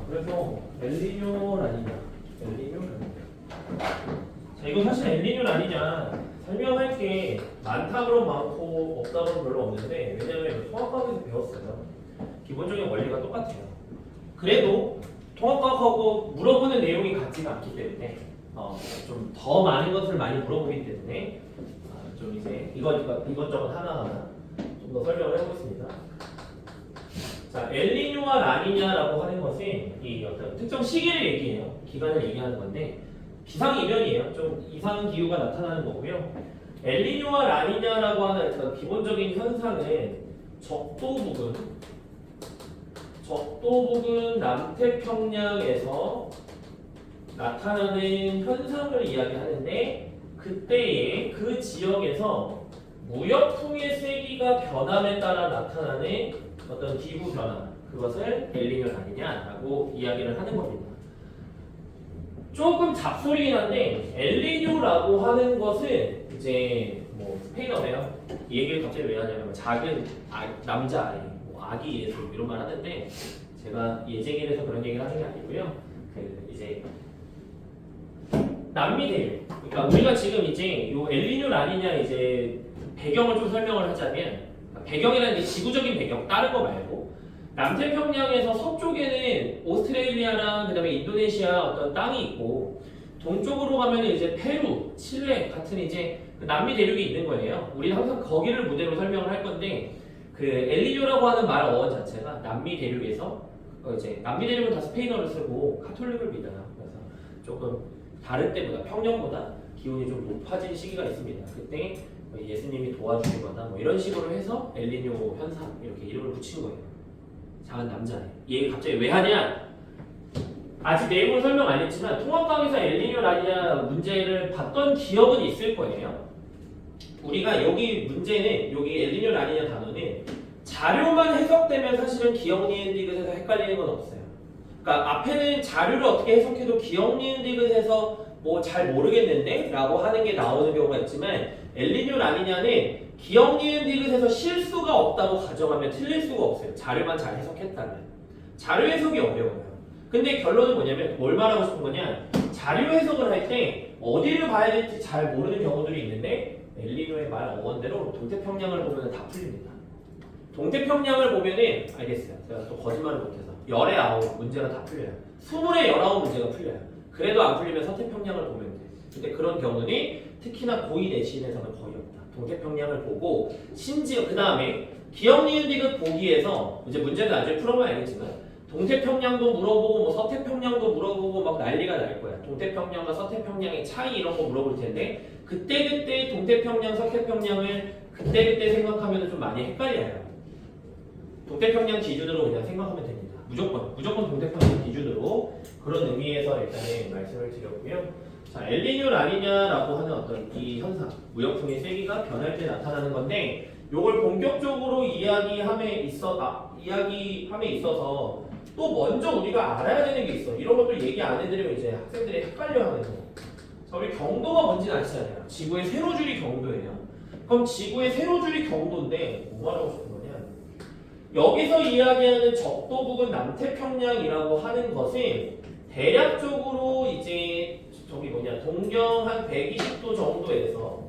그래서 엘니뇨 라니냐, 엘니뇨 라니냐. 자, 이거 사실 엘니뇨 라니냐 설명할 게 많다고는 많고 없다고는 별로 없는데 왜냐면 통합과학에서 배웠어요. 기본적인 원리가 똑같아요. 그래도 통합과학하고 물어보는 내용이 같지가 않기 때문에 좀 더 많은 것을 많이 물어보기 때문에 좀 이제 이것저것 하나하나 좀 더 설명을 해보겠습니다. 자, 엘니뇨와 라니냐라고 하는 것은 이 어떤 특정 시기를 얘기해요. 기간을 얘기하는 건데 기상이변이에요. 좀 이상 기후가 나타나는 거고요. 엘니뇨와 라니냐라고 하는 어떤 기본적인 현상은 적도 부근 남태평양에서 나타나는 현상을 이야기하는데 그때의 그 지역에서 무역풍의 세기가 변함에 따라 나타나는 어떤 기후 변화, 그것을 엘니뇨 라니냐라고 이야기를 하는 겁니다. 조금 잡소리긴 한데 엘니뇨라고 하는 것은 이제 뭐 스페인어래요. 이 얘기를 갑자기 왜 하냐면 작은 남자아이, 뭐 아기 예수 이런 말 하는데 제가 예쟁일에서 그런 얘기를 하는 게 아니고요. 그 이제 남미 대륙. 그러니까 우리가 지금 이제 요 엘니뇨 라니냐 이제 배경을 좀 설명을 하자면 배경이라는 게 지구적인 배경, 다른 거 말고 남태평양에서 서쪽에는 오스트레일리아랑 그다음에 인도네시아 어떤 땅이 있고 동쪽으로 가면 이제 페루, 칠레 같은 이제 그 남미 대륙이 있는 거예요. 우리는 항상 거기를 무대로 설명을 할 건데 그 엘니뇨라고 하는 말 어원 자체가 남미 대륙에서 이제 남미 대륙은 다 스페인어를 쓰고 카톨릭을 믿어요. 그래서 조금 다른 때보다 평년보다 기온이 좀 높아진 시기가 있습니다. 그때 예수님이 도와주시거나 뭐 이런 식으로 해서 엘니뇨 현상 이렇게 이름을 붙인 거예요. 작은 남자애. 이 얘기 갑자기 왜 하냐? 아직 내용을 설명 안 했지만 통합과학에서 엘니뇨 라니냐 문제를 봤던 기억은 있을 거예요. 우리가 여기 문제는 여기 엘니뇨 라니냐 단어는 자료만 해석되면 사실은 기억 니은 디귿에서 헷갈리는 건 없어요. 그러니까 앞에는 자료를 어떻게 해석해도 기억 니은 디귿에서 뭐 잘 모르겠는데? 라고 하는 게 나오는 경우가 있지만 엘니뇨 라니냐는 기억 니은 디귿에서 실수가 없다고 가정하면 틀릴 수가 없어요. 자료만 잘 해석했다면. 자료 해석이 어려워요. 근데 결론은 뭐냐면 뭘 말하고 싶은 거냐? 자료 해석을 할 때 어디를 봐야 될지 잘 모르는 경우들이 있는데 엘니뇨의 말 어원대로 동태평양을 보면 다 풀립니다. 동태평양을 보면은 알겠어요. 제가 또 거짓말을 못해서 열의 9 문제가 다 풀려요. 20의 19 문제가 풀려요. 그래도 안 풀리면 서태평양을 보면 돼. 근데 그런 경우는 특히나 고2 내신에서는 거의 없다. 동태평양을 보고 심지어 그 다음에 기억 니은 디귿 보기에서 이제 문제는 나중에 풀어보면 알겠지만 동태평양도 물어보고 뭐 서태평양도 물어보고 막 난리가 날 거야. 동태평양과 서태평양의 차이 이런 거 물어볼 텐데 그때 동태평양, 서태평양을 그때 생각하면 좀 많이 헷갈려요. 동태평양 기준으로 그냥 생각하면 됩니다. 무조건 동태평양 기준으로 그런 의미에서 일단은 말씀을 드렸고요. 자, 엘니뇨 라니냐라고 하는 어떤 이 현상, 무역풍의 세기가 변할 때 나타나는 건데 요걸 본격적으로 이야기함에 있어서 또 먼저 우리가 알아야 되는 게 있어. 이런 것도 얘기 안 해드리면 이제 학생들이 헷갈려하는 거. 자, 우리 경도가 뭔지는 아시잖아요. 지구의 세로줄이 경도예요. 그럼 지구의 세로줄이 경도인데 뭐 말하고 싶은 거냐? 여기서 이야기하는 적도 부근 남태평양이라고 하는 것은 대략적으로 이제 동경 한 120도 정도에서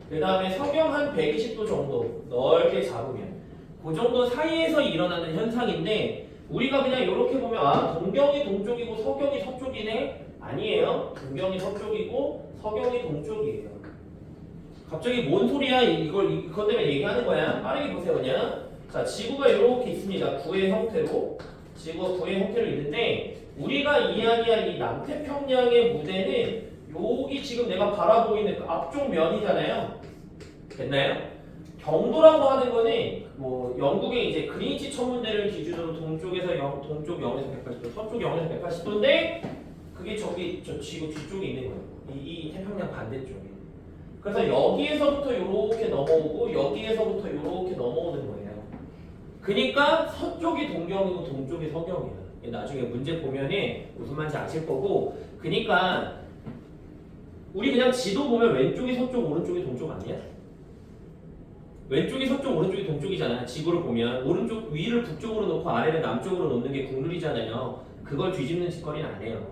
그 다음에 서경 한 120도 정도 넓게 잡으면 그 정도 사이에서 일어나는 현상인데 우리가 그냥 이렇게 보면 동경이 동쪽이고 서경이 서쪽이네? 아니에요. 동경이 서쪽이고 서경이 동쪽이에요. 갑자기 뭔 소리야? 이것 때문에 얘기하는 거야. 빠르게 보세요 그냥. 자, 지구가 이렇게 있습니다. 구의 형태로. 지구가 구의 형태로 있는데 우리가 이야기한 이 남태평양의 무대는 여기 지금 내가 바라보이는 그 앞쪽 면이잖아요. 됐나요? 경도라고 하는 거는 뭐 영국의 이제 그린치 천문대를 기준으로 동쪽 0에서 180도, 서쪽 0에서 180도인데 그게 저 지구 뒤쪽에 있는 거예요. 이 태평양 반대쪽에. 그래서 여기에서부터 이렇게 넘어오고 여기에서부터 이렇게 넘어오는 거예요. 그러니까 서쪽이 동경이고 동쪽이 서경이에요. 나중에 문제 보면은 무슨 말인지 아실 거고. 그러니까 우리 그냥 지도 보면 왼쪽이 서쪽, 오른쪽이 동쪽 아니야? 왼쪽이 서쪽, 오른쪽이 동쪽이잖아요. 지구를 보면 오른쪽 위를 북쪽으로 놓고 아래를 남쪽으로 놓는 게 국룰이잖아요. 그걸 뒤집는 짓거리는 안 해요.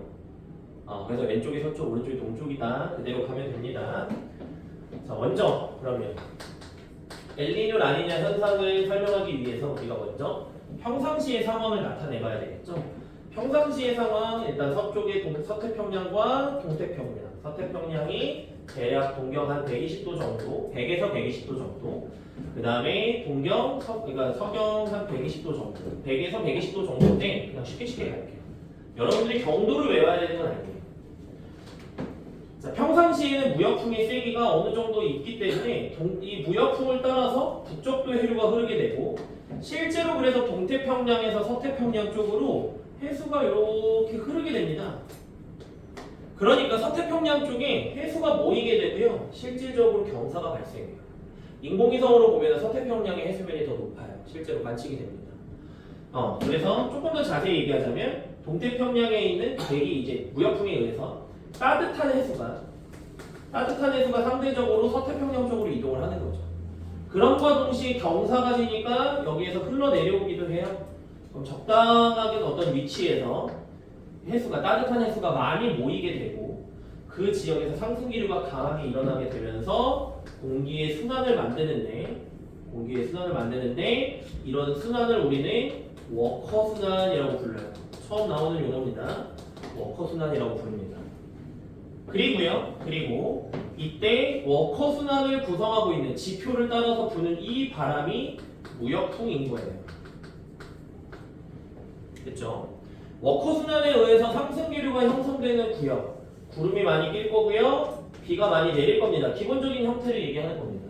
그래서 왼쪽이 서쪽, 오른쪽이 동쪽이다. 그대로 가면 됩니다. 자, 먼저 그러면 엘니뇨 라니냐 현상을 설명하기 위해서 우리가 먼저 평상시의 상황을 나타내봐야 되겠죠. 평상시의 상황, 일단 서쪽의 서태평양과 동태평양. 서태평양이 대략 동경 한 120도 정도, 100에서 120도 정도. 그 다음에 그러니까 서경 한 120도 정도, 100에서 120도 정도인데 그냥 쉽게 갈게요. 여러분들이 경도를 외워야 되는 건 아니에요. 자, 평상시에는 무역풍의 세기가 어느 정도 있기 때문에 이 무역풍을 따라서 북쪽도 해류가 흐르게 되고, 실제로 그래서 동태평양에서 서태평양 쪽으로 해수가 이렇게 흐르게 됩니다. 그러니까 서태평양 쪽에 해수가 모이게 되고요. 실질적으로 경사가 발생해요. 인공위성으로 보면 서태평양의 해수면이 더 높아요. 실제로 관측이 됩니다. 그래서 조금 더 자세히 얘기하자면 동태평양에 있는 대기 이제 무역풍에 의해서 따뜻한 해수가 상대적으로 서태평양 쪽으로 이동을 하는 거죠. 그럼과 동시에 경사가 지니까 여기에서 흘러내려오기도 해요. 그럼 적당하게 어떤 위치에서 따뜻한 해수가 많이 모이게 되고, 그 지역에서 상승기류가 강하게 일어나게 되면서 공기의 순환을 만드는데 이런 순환을 우리는 워커 순환이라고 불러요. 처음 나오는 용어입니다. 워커 순환이라고 부릅니다. 그리고 이때 워커 순환을 구성하고 있는 지표를 따라서 부는 이 바람이 무역풍인 거예요. 됐죠? 워커 순환에 의해서 상승기류가 형성되는 구역, 구름이 많이 낄 거고요, 비가 많이 내릴 겁니다. 기본적인 형태를 얘기하는 겁니다.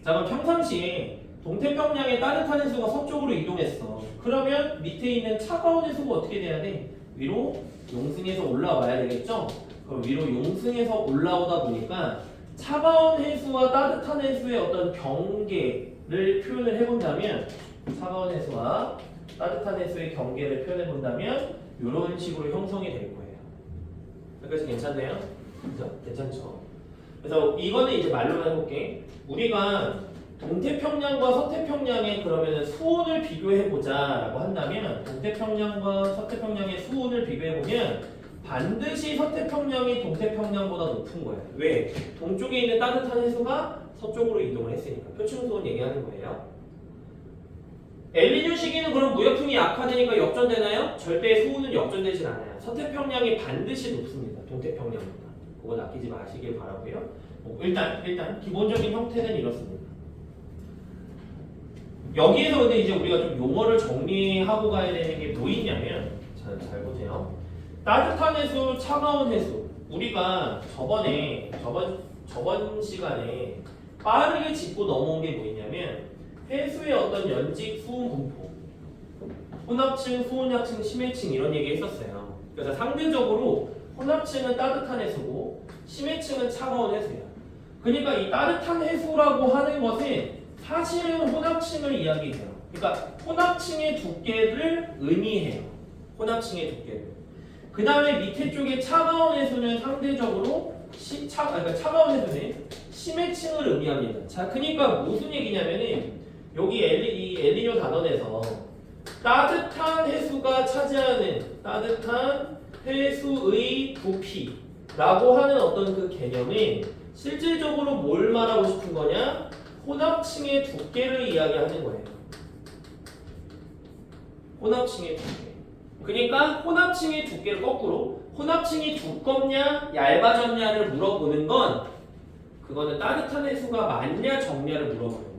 자, 그럼 평상시에 동태평양의 따뜻한 해수가 서쪽으로 이동했어. 그러면 밑에 있는 차가운 해수가 어떻게 돼야 돼? 위로 용승해서 올라와야 되겠죠? 그럼 위로 용승해서 올라오다 보니까 차가운 해수와 따뜻한 해수의 어떤 경계를 표현을 해본다면, 차가운 해수와 따뜻한 해수의 경계를 표현해본다면 이런 식으로 형성이 될 거예요. 여기까지 괜찮네요? 그죠? 괜찮죠? 그래서 이거는 이제 말로만 해볼게. 우리가 동태평양과 서태평양의 그러면 수온을 비교해보자 라고 한다면, 동태평양과 서태평양의 수온을 비교해보면 반드시 서태평양이 동태평양보다 높은 거예요. 왜? 동쪽에 있는 따뜻한 해수가 서쪽으로 이동을 했으니까. 표층수온 얘기하는 거예요. 엘니뇨 시기는 그럼 무역풍이 약화되니까 역전되나요? 절대 수온은 역전되진 않아요. 서태평양이 반드시 높습니다. 동태평양보다. 그건 아끼지 마시길 바라고요. 일단 기본적인 형태는 이렇습니다. 여기에서 근데 이제 우리가 좀 용어를 정리하고 가야 되는 게 뭐 있냐면, 잘 보세요. 따뜻한 해수, 차가운 해수. 우리가 저번 시간에 빠르게 짚고 넘어온 게 뭐 있냐면, 해수의 어떤 연직 수온 분포, 혼합층, 수온약층, 심해층 이런 얘기 했었어요. 그래서 상대적으로 혼합층은 따뜻한 해수고 심해층은 차가운 해수야. 그러니까 이 따뜻한 해수라고 하는 것은 사실은 혼합층을 이야기해요. 그러니까 혼합층의 두께를 의미해요. 혼합층의 두께를. 그 다음에 밑에 쪽에 차가운 해수는 상대적으로 차가운 해수는 심해층을 의미합니다. 자, 그러니까 무슨 얘기냐면은 여기 이 엘니뇨 단원에서 따뜻한 해수가 차지하는 따뜻한 해수의 부피라고 하는 어떤 그 개념은 실질적으로 뭘 말하고 싶은 거냐? 혼합층의 두께를 이야기하는 거예요. 혼합층의 두께. 그러니까 혼합층의 두께를 거꾸로, 혼합층이 두껍냐 얇아졌냐를 물어보는 건, 그거는 따뜻한 해수가 많냐 적냐를 물어보는 거예요.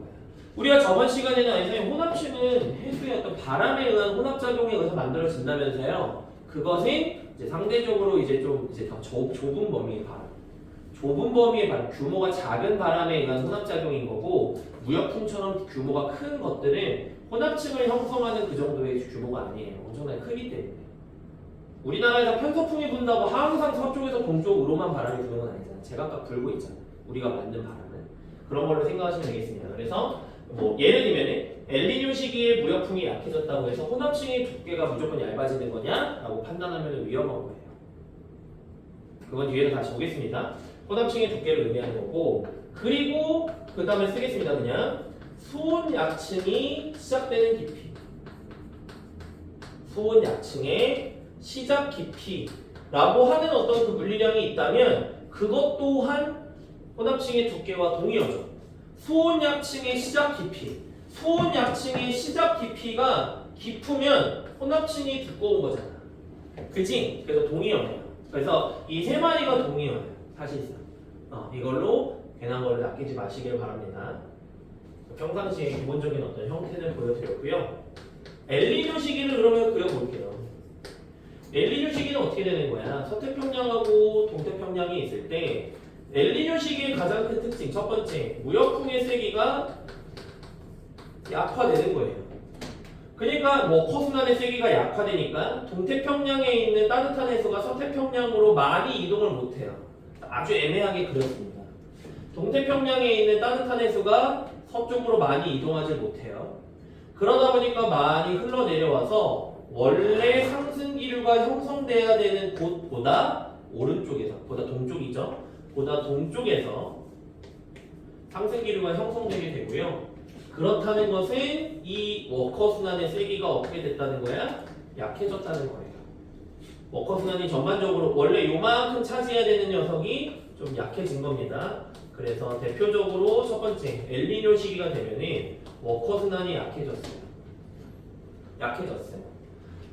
우리가 저번 시간에는 혼합층은 해수의 어떤 바람에 의한 혼합작용에 의해서 만들어진다면서요. 그것은 이제 상대적으로 이제 더 좁은 범위의 바람. 좁은 범위의 바람, 규모가 작은 바람에 의한 혼합작용인 거고, 무역풍처럼 규모가 큰 것들은 혼합층을 형성하는 그 정도의 규모가 아니에요. 엄청나게 크기 때문에. 우리나라에서 편서풍이 분다고 항상 서쪽에서 동쪽으로만 바람이 부는 건 아니잖아요. 제각각 불고 있잖아요. 우리가 만든 바람은. 그런 걸로 생각하시면 되겠습니다. 그래서 예를 들면 엘니뇨 시기에 무역풍이 약해졌다고 해서 혼합층의 두께가 무조건 얇아지는 거냐라고 판단하면 위험한 거예요. 그건 뒤에서 다시 보겠습니다. 혼합층의 두께를 의미하는 거고, 그리고 그 다음에 쓰겠습니다. 그냥 수온 약층이 시작되는 깊이, 수온 약층의 시작 깊이라고 하는 어떤 그 물리량이 있다면 그것 또한 혼합층의 두께와 동일하죠. 수온 약층의 시작 깊이, 수온 약층의 시작 깊이가 깊으면 혼합층이 두꺼운 거잖아. 그치? 그래서 동의어네요. 그래서 이 세 마리가 동의어예요. 사실상. 이걸로 괜한 거를 낚이지 마시길 바랍니다. 평상시에 기본적인 어떤 형태를 보여드렸고요. 엘니뇨 시기를 그러면 그려볼게요. 엘니뇨 시기는 어떻게 되는 거야? 서태평양하고 동태평양이 있을 때 엘니뇨 시기의 가장 큰 특징 첫 번째, 무역풍의 세기가 약화되는 거예요. 그러니까 워커순환의 세기가 약화되니까 동태평양에 있는 따뜻한 해수가 서태평양으로 많이 이동을 못해요. 아주 애매하게 그렸습니다. 동태평양에 있는 따뜻한 해수가 서쪽으로 많이 이동하지 못해요. 그러다 보니까 많이 흘러내려와서 원래 상승기류가 형성돼야 되는 곳보다 오른쪽에서, 보다 동쪽이죠. 보다 동쪽에서 상승기류가 형성되게 되고요. 그렇다는 것은 이 워커순환의 세기가 어떻게 됐다는 거야? 약해졌다는 거예요. 워커순환이 전반적으로 원래 요만큼 차지해야 되는 녀석이 좀 약해진 겁니다. 그래서 대표적으로 첫 번째 엘니뇨 시기가 되면은 워커순환이 약해졌어요. 약해졌어요.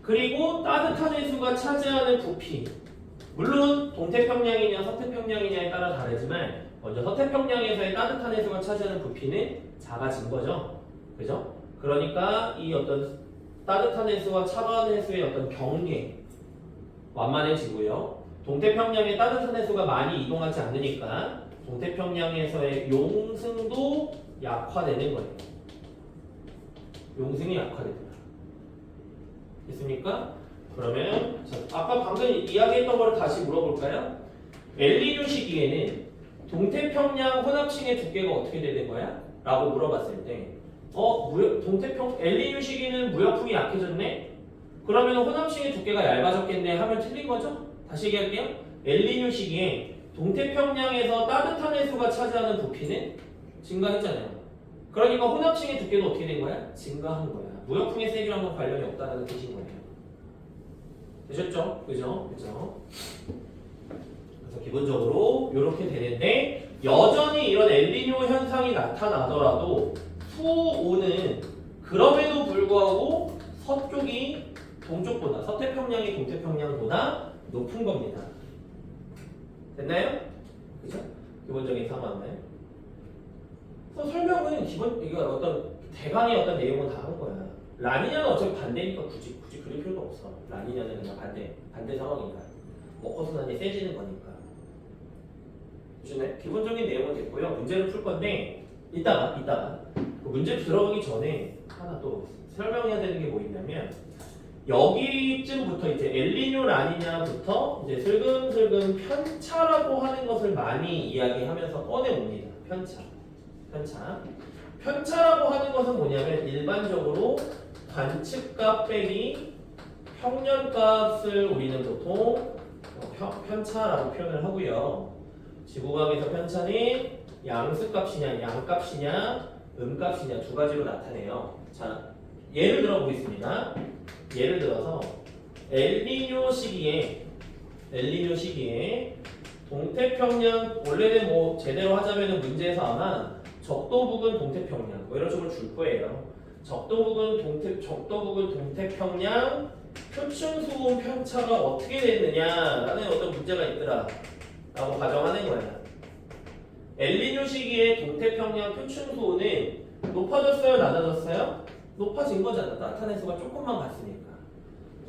그리고 따뜻한 해수가 차지하는 부피, 물론 동태평양이냐 서태평양이냐에 따라 다르지만 먼저 서태평양에서의 따뜻한 해수가 차지하는 부피는 작아진 거죠. 그죠? 그러니까 이 어떤 따뜻한 해수와 차가운 해수의 어떤 경계 완만해지고요. 동태평양의 따뜻한 해수가 많이 이동하지 않으니까 동태평양에서의 용승도 약화되는 거예요. 용승이 약화됩니다. 됐습니까? 그러면 아까 방금 이야기했던 거를 다시 물어볼까요? 엘니뇨 시기에는 동태평양 혼합층의 두께가 어떻게 되는 거야? 라고 물어봤을 때 엘니뇨 시기는 무역풍이 약해졌네? 그러면 혼합층의 두께가 얇아졌겠네 하면 틀린 거죠? 다시 얘기할게요. 엘니뇨 시기에 동태평양에서 따뜻한 해수가 차지하는 부피는 증가했잖아요. 그러니까 혼합층의 두께도 어떻게 된 거야? 증가한 거야. 무역풍의 세기랑은 관련이 없다는 뜻인 거예요. 되셨죠? 그죠? 그죠? 그래서 기본적으로 이렇게 되는데 여전히 이런 엘니뇨 현상이 나타나더라도 수오는 그럼에도 불구하고 서쪽이 동쪽보다, 서태평양이 동태평양보다 높은 겁니다. 됐나요? 그죠? 기본적인 상황은. 그래서 설명은 이거 어떤 대강의 어떤 내용은 다 한 거야. 라니냐는 어차피 반대니까 굳이 그릴 필요도 없어. 라니냐는 그냥 반대 상황이니까. 워커순환이 세지는 거니까. 보시네? 기본적인 내용은 됐고요. 문제를 풀 건데 이따가 그 문제 들어가기 전에 하나 또 설명해야 되는 게 뭐 있냐면 여기쯤부터 이제 엘니뇨 라니냐부터 이제 슬금슬금 편차라고 하는 것을 많이 이야기하면서 꺼내옵니다. 편차라고 하는 것은 뭐냐면 일반적으로 관측값 빼기 평년값을 우리는 보통 편차라고 표현을 하고요. 지구과학에서 편차는 양수값이냐 양값이냐 음값이냐 두 가지로 나타내요. 자, 예를 들어 보겠습니다. 예를 들어서 엘니뇨 시기에 동태평양 원래는 뭐 제대로 하자면은 문제에서 아마 적도 부근 동태평양 뭐 이런 식으로 줄 거예요. 적도 부근 동태평양 표층수온 편차가 어떻게 됐느냐라는 어떤 문제가 있더라 라고 가정하는 거야. 엘니뇨 시기에 동태평양 표층수온은 높아졌어요? 낮아졌어요? 높아진 거잖아. 따뜻한 해수가 조금만 갔으니까.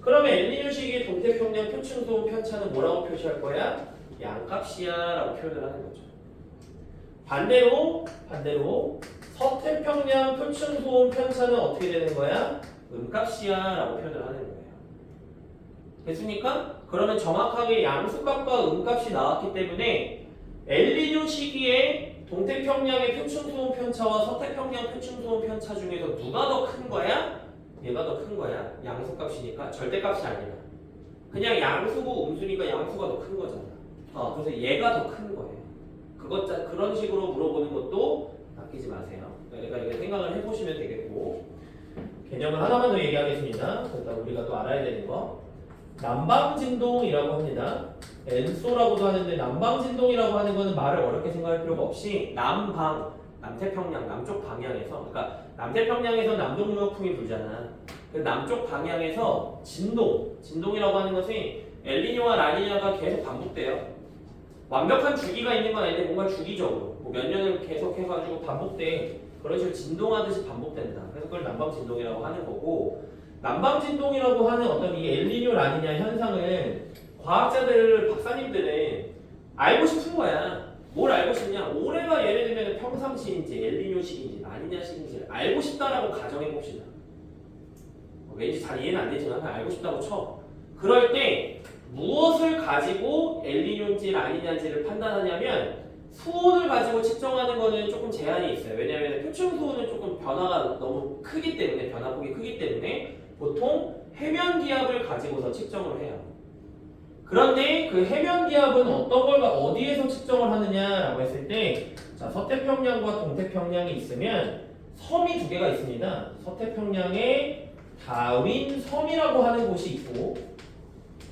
그러면 엘니뇨 시기에 동태평양 표층수온 편차는 뭐라고 표시할 거야? 양값이야 라고 표현을 하는 거죠. 반대로 서태평양 표층수온 편차는 어떻게 되는 거야? 음값이야 라고 표현을 하는 거예요. 됐습니까? 그러면 정확하게 양수값과 음값이 나왔기 때문에 엘니뇨 시기에 동태평양의 표층수온 편차와 서태평양 표층수온 편차 중에서 누가 더 큰 거야? 얘가 더 큰 거야. 양수값이니까 절대값이 아니라 그냥 양수고 음수니까 양수가 더 큰 거잖아. 그래서 얘가 더 큰 거예요. 그런 식으로 물어보는 것도 아끼지 마세요. 그러니까 이게 생각을 해보시면 되겠고 개념을 하나만 더 얘기하겠습니다. 그러니까 우리가 또 알아야 되는 거 남방진동이라고 합니다. 엔소라고도 하는데 남방진동이라고 하는 거는 말을 어렵게 생각할 필요가 없이 남태평양 남쪽 방향에서 그러니까 남태평양에서 남동무역풍이 불잖아. 그 남쪽 방향에서 진동이라고 하는 것이 엘니뇨와 라니냐가 계속 반복돼요. 완벽한 주기가 있는 건 아닌데 뭔가 주기적으로 몇 년을 계속 해가지고 반복돼. 그런 식으로 진동하듯이 반복된다. 그래서 그걸 남방진동이라고 하는 거고 남방진동이라고 하는 어떤 이 엘니뇨 라니냐 현상을 과학자들 박사님들은 알고 싶은 거야. 뭘 알고 싶냐? 올해가 예를 들면 평상시인지 엘니뇨식인지 라니냐식인지 알고 싶다라고 가정해 봅시다. 왠지 잘 이해는 안 되지만 알고 싶다고 쳐. 그럴 때 무엇을 가지고 엘니뇨인지 라니냐인지를 판단하냐면 수온을 가지고 측정하는 거는 조금 제한이 있어요. 왜냐하면 표층 수온은 조금 변화가 너무 크기 때문에 변화폭이 크기 때문에 보통 해면 기압을 가지고서 측정을 해요. 그런데 그 해면 기압은 어떤 걸 어디에서 측정을 하느냐라고 했을 때 자, 서태평양과 동태평양이 있으면 섬이 두 개가 있습니다. 서태평양에 다윈섬이라고 하는 곳이 있고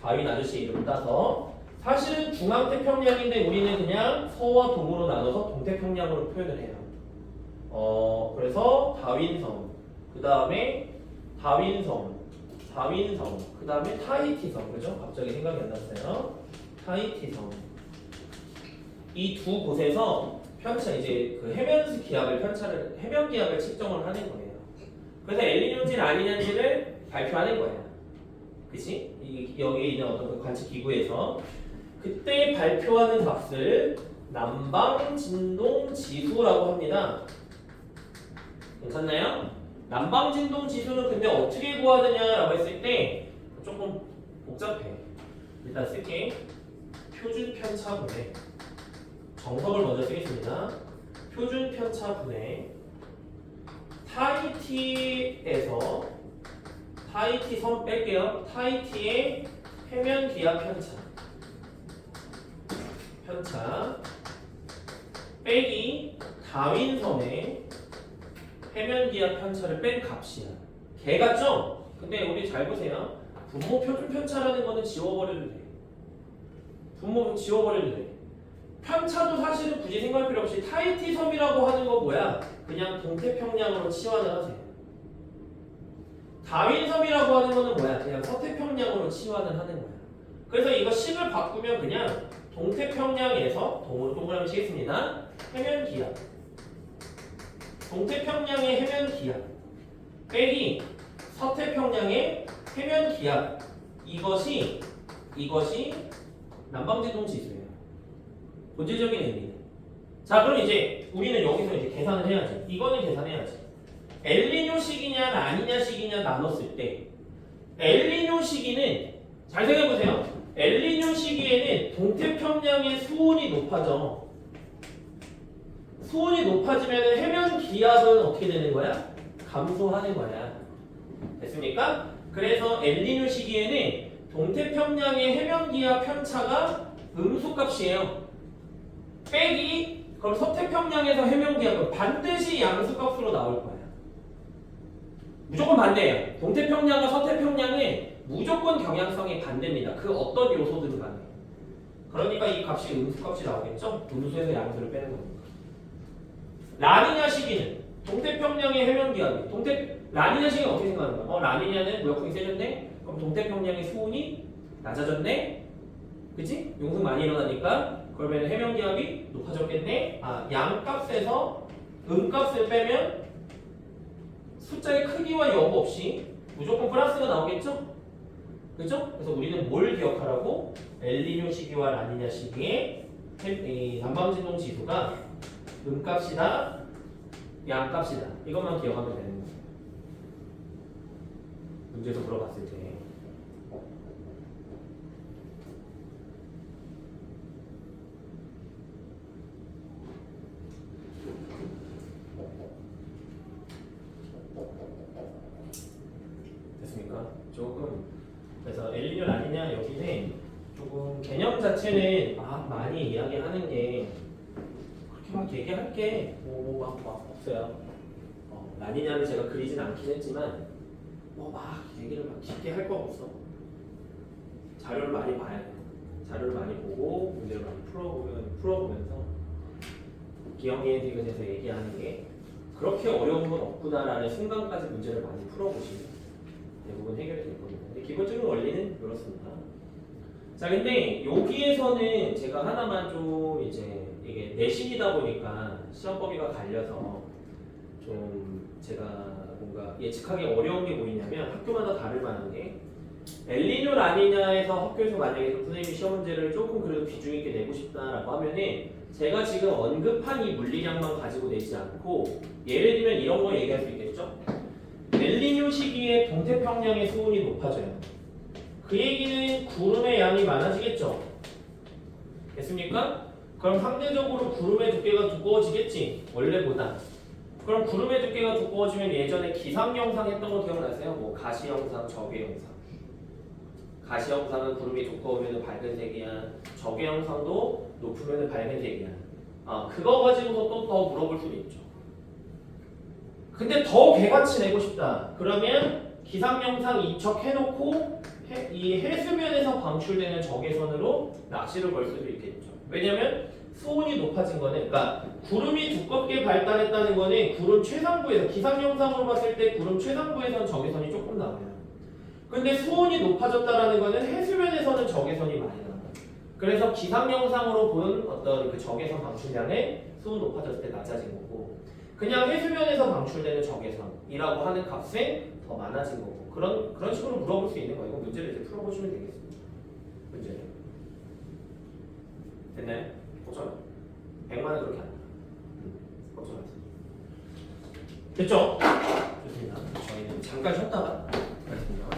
다윈 아저씨 이름 따서 사실은 중앙태평양인데 우리는 그냥 서와 동으로 나눠서 동태평양으로 표현을 해요. 그래서 다윈섬, 그 다음에 다윈섬, 그 다음에 타히티섬, 그죠? 갑자기 생각이 안 났어요. 타히티섬. 이 두 곳에서 이제 그 해면 기압을 측정을 하는 거예요. 그래서 엘니뇨인지 라니냐인지를 발표하는 거예요. 그치? 여기에 있는 어떤 그 관측 기구에서 그때 발표하는 값을 남방진동 지수라고 합니다. 괜찮나요? 남방진동 지수는 근데 어떻게 구하느냐라고 했을 때 조금 복잡해. 일단 쓸게. 표준 편차분해. 정석을 먼저 쓰겠습니다. 표준 편차분해. 타히티에서 타히티 섬 뺄게요. 타히티의 해면 기압 편차 빼기 다윈섬의 해면 기압 편차를 뺀 값이야. 개 같죠? 근데 우리 잘 보세요. 분모 표준 편차라는 거는 지워버려도 돼. 분모 지워버려도 돼. 편차도 사실은 굳이 생각할 필요 없이 타히티 섬이라고 하는 거 뭐야? 그냥 동태평양으로 치환을 하세요. 다윈섬이라고 하는 거는 뭐야? 그냥 서태평양으로 치환을 하는 거야. 그래서 이거 식을 바꾸면 그냥 동태평양에서 동으로 동그라미 치겠습니다. 해면 기압. 동태평양의 해면 기압 빼기 서태평양의 해면 기압. 이것이 남방진동 지수예요. 본질적인 의미는. 자, 그럼 이제 우리는 여기서 이제 계산을 해야지. 이거는 계산해야지. 엘니뇨 시기냐 라니냐 시기냐 나눴을 때 엘니뇨 시기는 잘 생각해 보세요. 엘니뇨 시기에는 동태평양의 수온이 높아져. 수온이 높아지면 해면 기압은 어떻게 되는 거야? 감소하는 거야. 됐습니까? 그래서 엘니뇨 시기에는 동태평양의 해면 기압 편차가 음수값이에요. 빼기 그럼 서태평양에서 해면 기압은 반드시 양수값으로 나올 거야. 무조건 반대예요. 동태평양과 서태평양은 무조건 경향성이 반대입니다. 그 어떤 요소들은 간에. 그러니까 이 값이 음수값이 나오겠죠? 음수에서 양수를 빼는 겁니다. 라니냐 시기는 동태평양의 해면 기압이 라니냐 시기는 어떻게 생각하는 거야? 라니냐는 무역풍이 세졌네? 그럼 동태평양의 수온이 낮아졌네? 그치? 용승 많이 일어나니까 그러면 해면 기압이 높아졌겠네? 양값에서 음값을 빼면 숫자의 크기와 여부 없이 무조건 플러스가 나오겠죠? 그죠? 그래서 우리는 뭘 기억하라고? 엘니뇨 시기와 라니냐 시기의 남방진동 지수가 음값이다, 양값이다. 이것만 기억하면 되는 거예요. 문제에서 물어봤을 때. 됐습니까? 조금 그래서 엘니뇨 라니냐 여기는 조금 개념 자체는 많이 이야기하는 게 막 얘기할게 막 없어요. 라니냐는 제가 그리진 않긴 했지만 뭐 막 얘기를 막 깊게 할 거 없어. 자료를 많이 봐야 돼. 자료를 많이 보고 문제를 많이 풀어보면서 기억에 대해서 얘기하는 게 그렇게 어려운 건 없구나라는 순간까지 문제를 많이 풀어보시면 대부분 해결이 될 겁니다. 근데 기본적인 원리는 그렇습니다. 자, 근데 여기에서는 제가 하나만 좀 이제 이게 내신이다 보니까 시험 범위가 갈려서 좀 제가 뭔가 예측하기 어려운 게 뭐냐면 학교마다 다를 만한 게 엘니뇨 라니냐에서 학교에서 만약에 선생님이 시험 문제를 조금 그래도 비중 있게 내고 싶다라고 하면은 제가 지금 언급한 이 물리량만 가지고 내지 않고 예를 들면 이런 거 얘기할 수 있겠죠? 엘니뇨 시기에 동태평양의 수온이 높아져요. 그 얘기는 구름의 양이 많아지겠죠? 됐습니까? 그럼 상대적으로 구름의 두께가 두꺼워지겠지? 원래보다. 그럼 구름의 두께가 두꺼워지면 예전에 기상 영상 했던 거 기억나세요? 뭐 가시 영상, 적외 영상. 가시 영상은 구름이 두꺼우면 밝은색이야. 적외 영상도 높으면 밝은색이야. 그거 가지고서 또 더 물어볼 수도 있죠. 근데 더 개같이 내고 싶다. 그러면 기상 영상 이척해놓고 이 해수면에서 방출되는 적외선으로 낚시를 걸 수도 있겠죠. 왜냐면 수온이 높아진 거는, 그러니까 구름이 두껍게 발달했다는 거는 구름 최상부에서 기상 영상으로 봤을 때 구름 최상부에서는 적외선이 조금 나와요. 근데 수온이 높아졌다라는 거는 해수면에서는 적외선이 많이 나와요. 그래서 기상 영상으로 본 어떤 그 적외선 방출량의 수온 높아졌을 때 낮아진 거고, 그냥 해수면에서 방출되는 적외선이라고 하는 값은 더 많아진 거고, 그런 식으로 물어볼 수 있는 거예요. 이거 문제를 이제 풀어보시면 되겠습니다. 문제를 됐나요? 걱정 100만원 그렇게 안 돼요. 걱정하세요. 됐죠? 좋습니다. 저희는 잠깐 쉬었다가 가겠습니다.